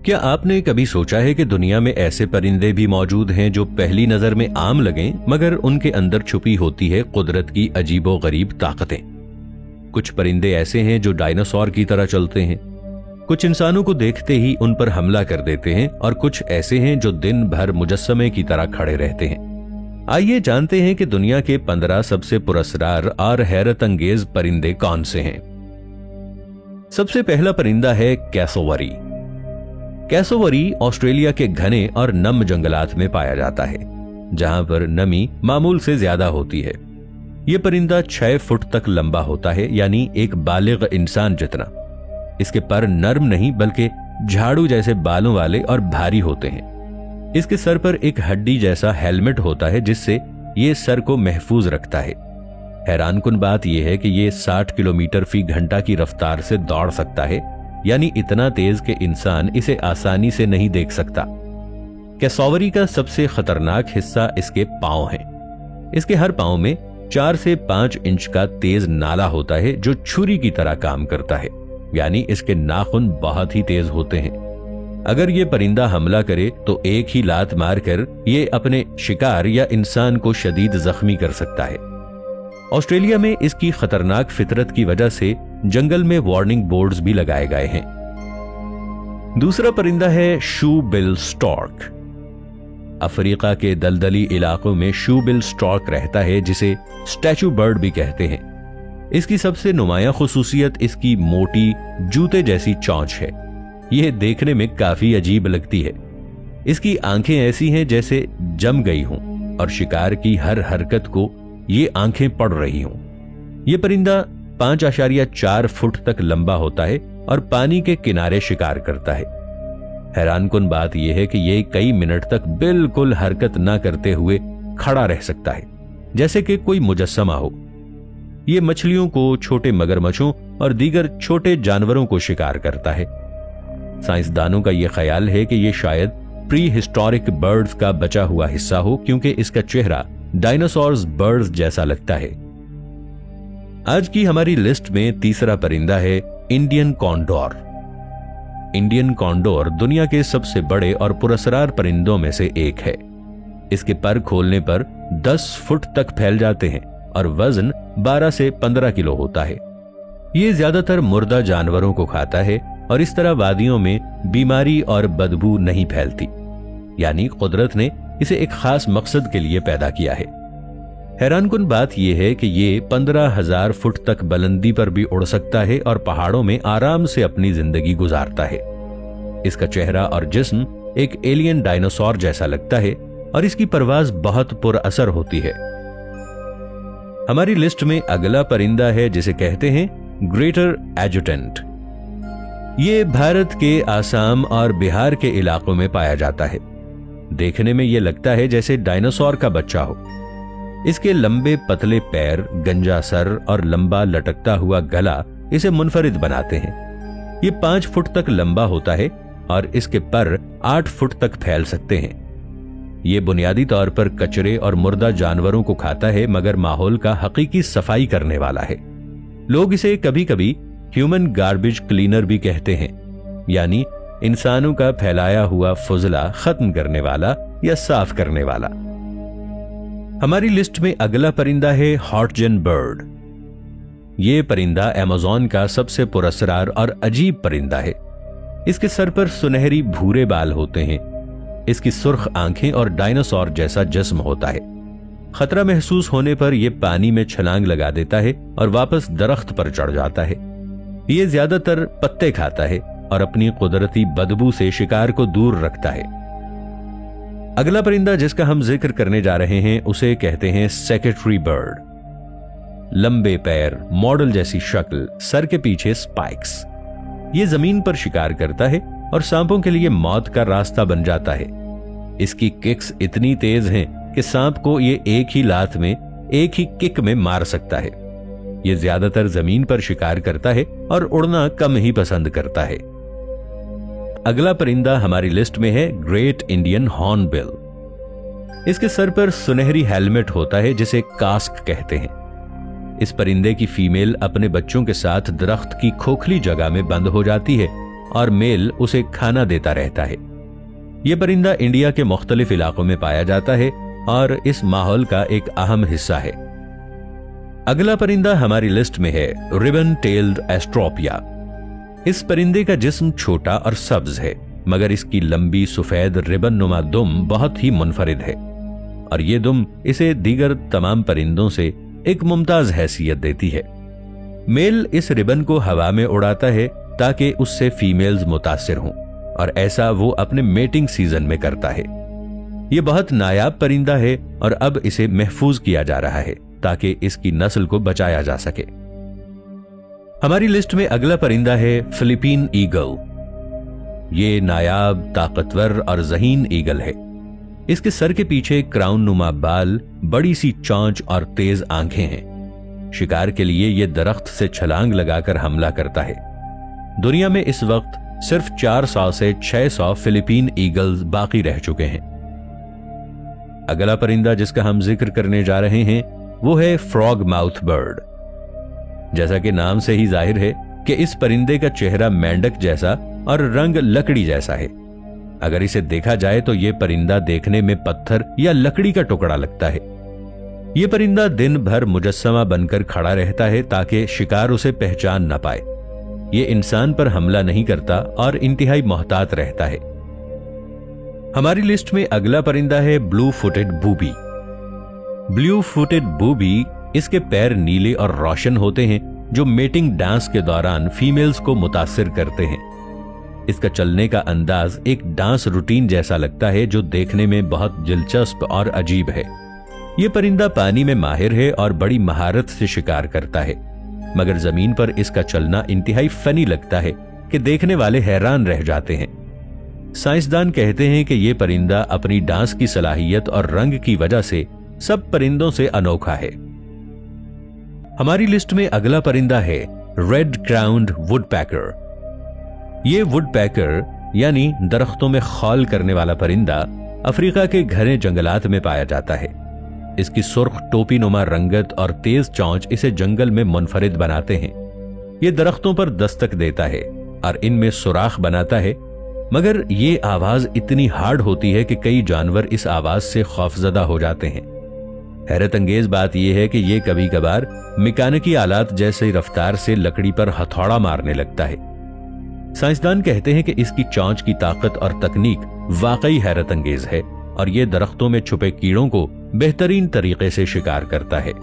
क्या आपने कभी सोचा है कि दुनिया में ऐसे परिंदे भी मौजूद हैं जो पहली नजर में आम लगें, मगर उनके अंदर छुपी होती है कुदरत की अजीबोगरीब ताकतें। कुछ परिंदे ऐसे हैं जो डायनासोर की तरह चलते हैं, कुछ इंसानों को देखते ही उन पर हमला कर देते हैं, और कुछ ऐसे हैं जो दिन भर मुजस्समे की तरह खड़े रहते हैं। आइए जानते हैं कि दुनिया के 15 सबसे पुरस्कार और हैरत अंगेज परिंदे कौन से हैं। सबसे पहला परिंदा है कैसोवरी। कैसोवरी ऑस्ट्रेलिया के घने और नम जंगलात में पाया जाता है, जहां पर नमी मामूल से ज्यादा होती है। यह परिंदा 6 फुट तक लंबा होता है, यानी एक बालिग इंसान जितना। इसके पर नर्म नहीं बल्कि झाड़ू जैसे बालों वाले और भारी होते हैं। इसके सर पर एक हड्डी जैसा हेलमेट होता है, जिससे ये सर को महफूज रखता है। हैरानकुन बात यह है कि ये 60 किलोमीटर फी घंटा की रफ्तार से दौड़ सकता है, यानी इतना तेज कि इंसान इसे आसानी से नहीं देख सकता। कैसोवरी का सबसे खतरनाक हिस्सा इसके पांव हैं। इसके हर पांव में 4 से 5 इंच का तेज नाला होता है जो छुरी की तरह काम करता है, यानी इसके नाखून बहुत ही तेज होते हैं। अगर ये परिंदा हमला करे तो एक ही लात मारकर ये अपने शिकार या इंसान को शदीद जख्मी कर सकता है। ऑस्ट्रेलिया में इसकी खतरनाक फितरत की वजह से जंगल में वार्निंग बोर्ड्स भी लगाए गए हैं। दूसरा परिंदा है शू बिल स्टॉर्क। अफ्रीका के दलदली इलाकों में शू बिल स्टॉर्क रहता है, जिसे स्टैचू बर्ड भी कहते हैं। इसकी सबसे नुमाया खुसूसियत इसकी मोटी जूते जैसी चोंच है। यह देखने में काफी अजीब लगती है। इसकी आंखें ऐसी हैं जैसे जम गई हों, और शिकार की हर हरकत को ये आंखें पड़ रही हों। यह परिंदा 5.4 फुट तक लंबा होता है और पानी के किनारे शिकार करता है। हैरानकुन बात यह है कि यह कई मिनट तक बिल्कुल हरकत न करते हुए खड़ा रह सकता है, जैसे कि कोई मुजस्समा हो। यह मछलियों को, छोटे मगरमच्छों और दीगर छोटे जानवरों को शिकार करता है। साइंसदानों का यह ख्याल है कि यह शायद प्री हिस्टोरिक बर्ड्स का बचा हुआ हिस्सा हो, क्योंकि इसका चेहरा डायनासोर्स बर्ड्स जैसा लगता है। आज की हमारी लिस्ट में तीसरा परिंदा है इंडियन कॉन्डोर। इंडियन कॉन्डोर दुनिया के सबसे बड़े और पुरस्कार परिंदों में से एक है। इसके पर खोलने पर 10 फुट तक फैल जाते हैं और वजन 12 से 15 किलो होता है। ये ज्यादातर मुर्दा जानवरों को खाता है और इस तरह वादियों में बीमारी और बदबू नहीं फैलती, यानी कुदरत ने इसे एक खास मकसद के लिए पैदा किया है। हैरानकुन बात यह है कि ये 15,000 फुट तक बुलंदी पर भी उड़ सकता है और पहाड़ों में आराम से अपनी जिंदगी गुजारता है। इसका चेहरा और जिस्म एक एलियन डायनासोर जैसा लगता है और इसकी परवाज बहुत पुरअसर होती है। हमारी लिस्ट में अगला परिंदा है जिसे कहते हैं ग्रेटर एजुटेंट। ये भारत के आसाम और बिहार के इलाकों में पाया जाता है। देखने में यह लगता है जैसे डायनासोर का बच्चा हो। इसके लंबे पतले पैर, गंजा सर और लंबा लटकता हुआ गला इसे मुनफरिद बनाते हैं। ये 5 फुट तक लंबा होता है और इसके पर 8 फुट तक फैल सकते हैं। ये बुनियादी तौर पर कचरे और मुर्दा जानवरों को खाता है, मगर माहौल का हकीकी सफाई करने वाला है। लोग इसे कभी कभी ह्यूमन गार्बेज क्लीनर भी कहते हैं, यानी इंसानों का फैलाया हुआ फुजला खत्म करने वाला या साफ करने वाला। हमारी लिस्ट में अगला परिंदा है हॉटजन बर्ड। यह परिंदा अमेज़न का सबसे पुरस्कार और अजीब परिंदा है। इसके सर पर सुनहरी भूरे बाल होते हैं। इसकी सुर्ख आंखें और डायनासोर जैसा जिस्म होता है। खतरा महसूस होने पर यह पानी में छलांग लगा देता है और वापस दरख्त पर चढ़ जाता है। यह ज्यादातर पत्ते खाता है और अपनी कुदरती बदबू से शिकार को दूर रखता है। अगला परिंदा जिसका हम जिक्र करने जा रहे हैं उसे कहते हैं सेक्रेटरी बर्ड। लंबे पैर, मॉडल जैसी शक्ल, सर के पीछे स्पाइक्स। ये जमीन पर शिकार करता है और सांपों के लिए मौत का रास्ता बन जाता है। इसकी किक्स इतनी तेज हैं कि सांप को ये एक ही लात में, एक ही किक में मार सकता है। ये ज्यादातर जमीन पर शिकार करता है और उड़ना कम ही पसंद करता है। अगला परिंदा हमारी लिस्ट में है ग्रेट इंडियन हॉर्नबिल। इसके सर पर सुनहरी हेलमेट होता है जिसे कास्क कहते हैं। इस परिंदे की फीमेल अपने बच्चों के साथ दरख्त की खोखली जगह में बंद हो जाती है और मेल उसे खाना देता रहता है। यह परिंदा इंडिया के मुख्तलिफ इलाकों में पाया जाता है और इस माहौल का एक अहम हिस्सा है। अगला परिंदा हमारी लिस्ट में है रिबन टेल्ड एस्ट्रोपिया। इस परिंदे का जिस्म छोटा और सब्ज है, मगर इसकी लंबी सफेद रिबन नुमा दुम बहुत ही मुनफरिद है और ये दुम इसे दीगर तमाम परिंदों से एक मुमताज हैसियत देती है। मेल इस रिबन को हवा में उड़ाता है ताकि उससे फीमेल्स मुतासिर हों और ऐसा वो अपने मेटिंग सीजन में करता है। ये बहुत नायाब परिंदा है और अब इसे महफूज किया जा रहा है ताकि इसकी नस्ल को बचाया जा सके। हमारी लिस्ट में अगला परिंदा है फिलिपीन ईगल। ये नायाब, ताकतवर और ज़हीन ईगल है। इसके सर के पीछे क्राउन नुमा बाल, बड़ी सी चोंच और तेज आंखें हैं। शिकार के लिए यह दरख्त से छलांग लगाकर हमला करता है। दुनिया में इस वक्त सिर्फ 400 से 600 फिलिपीन ईगल्स बाकी रह चुके हैं। अगला परिंदा जिसका हम जिक्र करने जा रहे हैं वो है फ्रॉग माउथ बर्ड। जैसा कि नाम से ही जाहिर है कि इस परिंदे का चेहरा मेंढक जैसा और रंग लकड़ी जैसा है। अगर इसे देखा जाए तो यह परिंदा देखने में पत्थर या लकड़ी का टुकड़ा लगता है। यह परिंदा दिन भर मुजस्समा बनकर खड़ा रहता है ताकि शिकार उसे पहचान न पाए। यह इंसान पर हमला नहीं करता और इंतहाई मोहतात रहता है। हमारी लिस्ट में अगला परिंदा है blue footed booby. Blue footed booby, इसके पैर नीले और रोशन होते हैं जो मेटिंग डांस के दौरान फीमेल्स को मुतासिर करते हैं। इसका चलने का अंदाज एक डांस रूटीन जैसा लगता है जो देखने में बहुत दिलचस्प और अजीब है। यह परिंदा पानी में माहिर है और बड़ी महारत से शिकार करता है, मगर जमीन पर इसका चलना इंतहाई फनी लगता है कि देखने वाले हैरान रह जाते हैं। साइंसदान कहते हैं कि यह परिंदा अपनी डांस की सलाहियत और रंग की वजह से सब परिंदों से अनोखा है। हमारी लिस्ट में अगला परिंदा है रेड क्राउन्ड वुडपैकर। यह वुडपैकर यानी दरख्तों में खौल करने वाला परिंदा अफ्रीका के घने जंगलात में पाया जाता है। इसकी सुर्ख टोपी नुमा रंगत और तेज चोंच इसे जंगल में मुनफरिद बनाते हैं। यह दरख्तों पर दस्तक देता है और इनमें सुराख बनाता है, मगर यह आवाज इतनी हार्ड होती है कि कई जानवर इस आवाज से खौफजदा हो जाते हैं। हैरत अंगेज बात यह है कि यह कभी कभार मैकेनिकी आलात जैसे रफ्तार से लकड़ी पर हथौड़ा मारने लगता है। साइंसदान कहते हैं कि इसकी चोंच की ताकत और तकनीक वाकई हैरत अंगेज है और यह दरख्तों में छुपे कीड़ों को बेहतरीन तरीके से शिकार करता है।